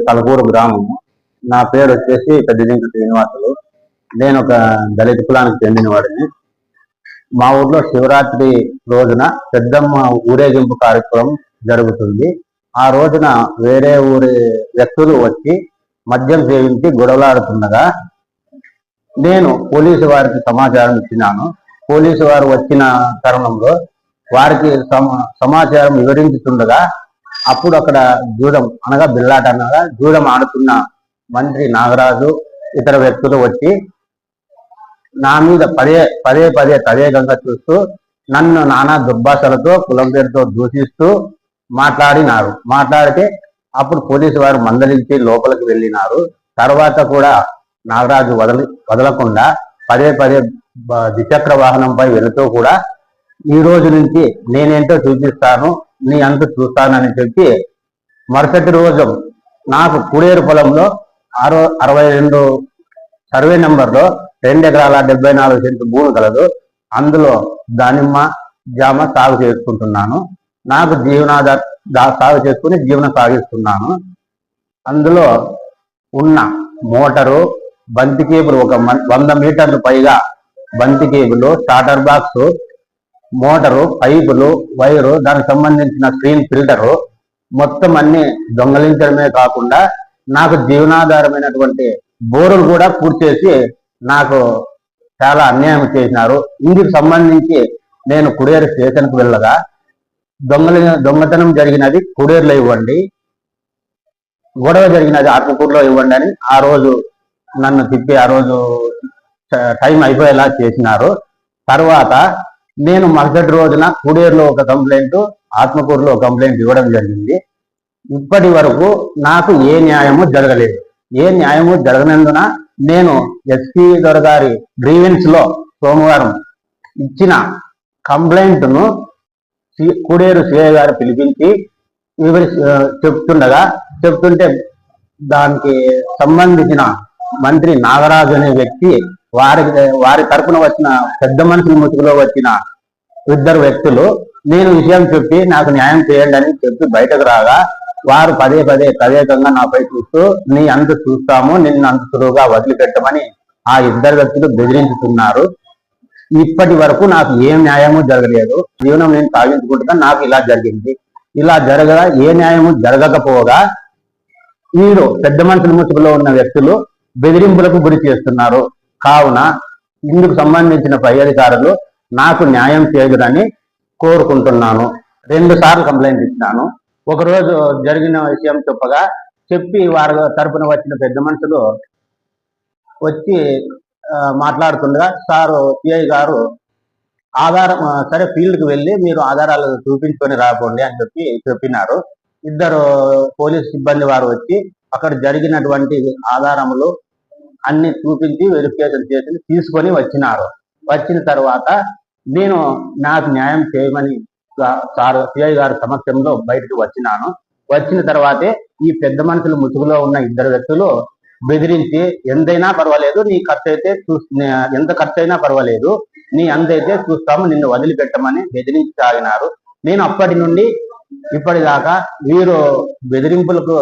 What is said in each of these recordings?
తలకూరు గ్రామము. నా పేరు వచ్చేసి పెద్దదింక శ్రీనివాసులు. నేను ఒక దళిత కులానికి చెందిన వాడిని. మా ఊర్లో శివరాత్రి రోజున పెద్దమ్మ ఊరేగింపు కార్యక్రమం జరుగుతుంది. ఆ రోజున వేరే ఊరి వ్యక్తులు వచ్చి మద్యం సేవించి గొడవలాడుతుండగా నేను పోలీసు వారికి సమాచారం ఇచ్చినాను. పోలీసు వారు వచ్చిన తరుణంలో వారికి సమాచారం వివరించుతుండగా అప్పుడు అక్కడ జూదం అనగా బిల్లాట అనగా జూదం ఆడుతున్న మంత్రి నాగరాజు ఇతర వ్యక్తులు వచ్చి నా మీద పదే తదేకంగా చూస్తూ నన్ను నానా దుర్భాషలతో కులం పేరుతో దూషిస్తూ మాట్లాడితే అప్పుడు పోలీసు వారు మందలించి లోపలికి వెళ్ళినారు. తర్వాత కూడా నాగరాజు వదలకుండా పదే ద్విచక్ర వాహనంపై వెళుతూ కూడా ఈ రోజు నుంచి నేనేంటో చూపిస్తాను, నీ అంత చూస్తానని చెప్పి మరుసటి రోజు నాకు కుడేరు పొలంలో 62 సర్వే నెంబర్లో 2 ఎకరాల 74 సెంట్లు భూమి కలదు. అందులో దానిమ్మ జామ సాగు చేసుకుంటున్నాను. నాకు సాగు చేసుకుని జీవనం సాగిస్తున్నాను. అందులో ఉన్న మోటారు, బంతి కేబుల్, ఒక 100 మీటర్లు పైగా బంతి కేబుల్, స్టార్టర్ బాక్స్, మోటారు, పైపులు, వైరు, దానికి సంబంధించిన స్క్రీన్ ఫిల్టరు మొత్తం అన్ని దొంగలించడమే కాకుండా నాకు జీవనాధారమైనటువంటి బోరులు కూడా పూర్తి చేసి నాకు చాలా అన్యాయం చేసినారు. ఇందుకు సంబంధించి నేను కుడేరు స్టేషన్కు వెళ్ళగా దొంగతనం జరిగినది కుడేరులో ఇవ్వండి, గొడవ జరిగినది ఆత్మకూరులో ఇవ్వండి అని ఆ రోజు నన్ను తిప్పి ఆ రోజు టైం అయిపోయేలా చేసినారు. తర్వాత నేను మరుసటి రోజున కుడేరులో ఒక కంప్లైంట్, ఆత్మకూరులో కంప్లైంట్ ఇవ్వడం జరిగింది. ఇప్పటి వరకు నాకు ఏ న్యాయము జరగలేదు. ఏ న్యాయము జరగనందున నేను ఎస్పీ గారి గ్రీవెన్స్ లో సోమవారం ఇచ్చిన కంప్లైంట్ను కుడేరు సిఐ గారు పిలిపించి చెప్తుంటే దానికి సంబంధించిన మంత్రి నాగరాజు అనే వ్యక్తి వారి తరపున వచ్చిన పెద్ద మనుషుల ముసుగులో వచ్చిన 2 వ్యక్తులు నేను విషయం చెప్పి నాకు న్యాయం చేయండి అని చెప్పి బయటకు రాగా వారు పదే తదేకంగా నాపై చూస్తూ నీ అంత చూస్తాము, నిన్ను అంత సులువుగా వదిలిపెట్టమని ఆ 2 వ్యక్తులు బెదిరించుతున్నారు. ఇప్పటి వరకు నాకు ఏ న్యాయము జరగలేదు. జీవనం నేను సాగించుకుంటున్నా, నాకు ఇలా జరిగింది. ఇలా జరగగా ఏ న్యాయము జరగకపోగా వీరు పెద్ద మనుషుల ముసుగులో ఉన్న వ్యక్తులు బెదిరింపులకు గురి చేస్తున్నారు. కావున ఇందుకు సంబంధించిన పై అధికారులు నాకు న్యాయం చేయదని కోరుకుంటున్నాను. 2 సార్లు కంప్లైంట్ ఇచ్చినాను. ఒకరోజు జరిగిన విషయం చెప్పి వారి తరపున వచ్చిన పెద్ద మనుషులు వచ్చి మాట్లాడుతుండగా సారు సిఐ గారు ఆధారం సరే ఫీల్డ్కి వెళ్ళి మీరు ఆధారాలు చూపించుకొని రాకండి అని చెప్పినారు. 2 పోలీస్ సిబ్బంది వారు వచ్చి అక్కడ జరిగినటువంటి ఆధారములు అన్ని చూపించి వెరిఫికేషన్ చేసి తీసుకొని వచ్చినారు. వచ్చిన తర్వాత నేను నాకు న్యాయం చేయమని సార్ సిఐ గారి సమక్షంలో బయటకు వచ్చినాను. వచ్చిన తర్వాతే ఈ పెద్ద మనుషుల ముసుగులో ఉన్న 2 వ్యక్తులు బెదిరించి ఎంతైనా పర్వాలేదు, నీ ఖర్చు అయితే ఎంత ఖర్చు అయినా పర్వాలేదు, నీ అంతైతే చూస్తాము, నిన్ను వదిలిపెట్టమని బెదిరించి సాగినారు. నేను అప్పటి నుండి ఇప్పటిదాకా వీరు బెదిరింపులకు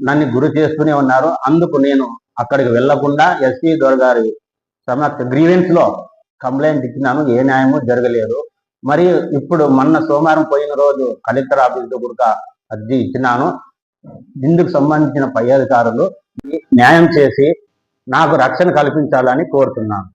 నన్ను గురి చేస్తూనే ఉన్నారు. అందుకు నేను అక్కడికి వెళ్లకుండా ఎస్పీ గారి గ్రీవెన్స్ లో కంప్లైంట్ ఇచ్చినాను. ఏ న్యాయము జరగలేదు. మరి ఇప్పుడు మొన్న సోమవారం పోయిన రోజు కలెక్టర్ ఆఫీసులో కూడా అర్జీ ఇచ్చినాను. ఇందుకు సంబంధించిన పై అధికారులు న్యాయం చేసి నాకు రక్షణ కల్పించాలని కోరుతున్నాను.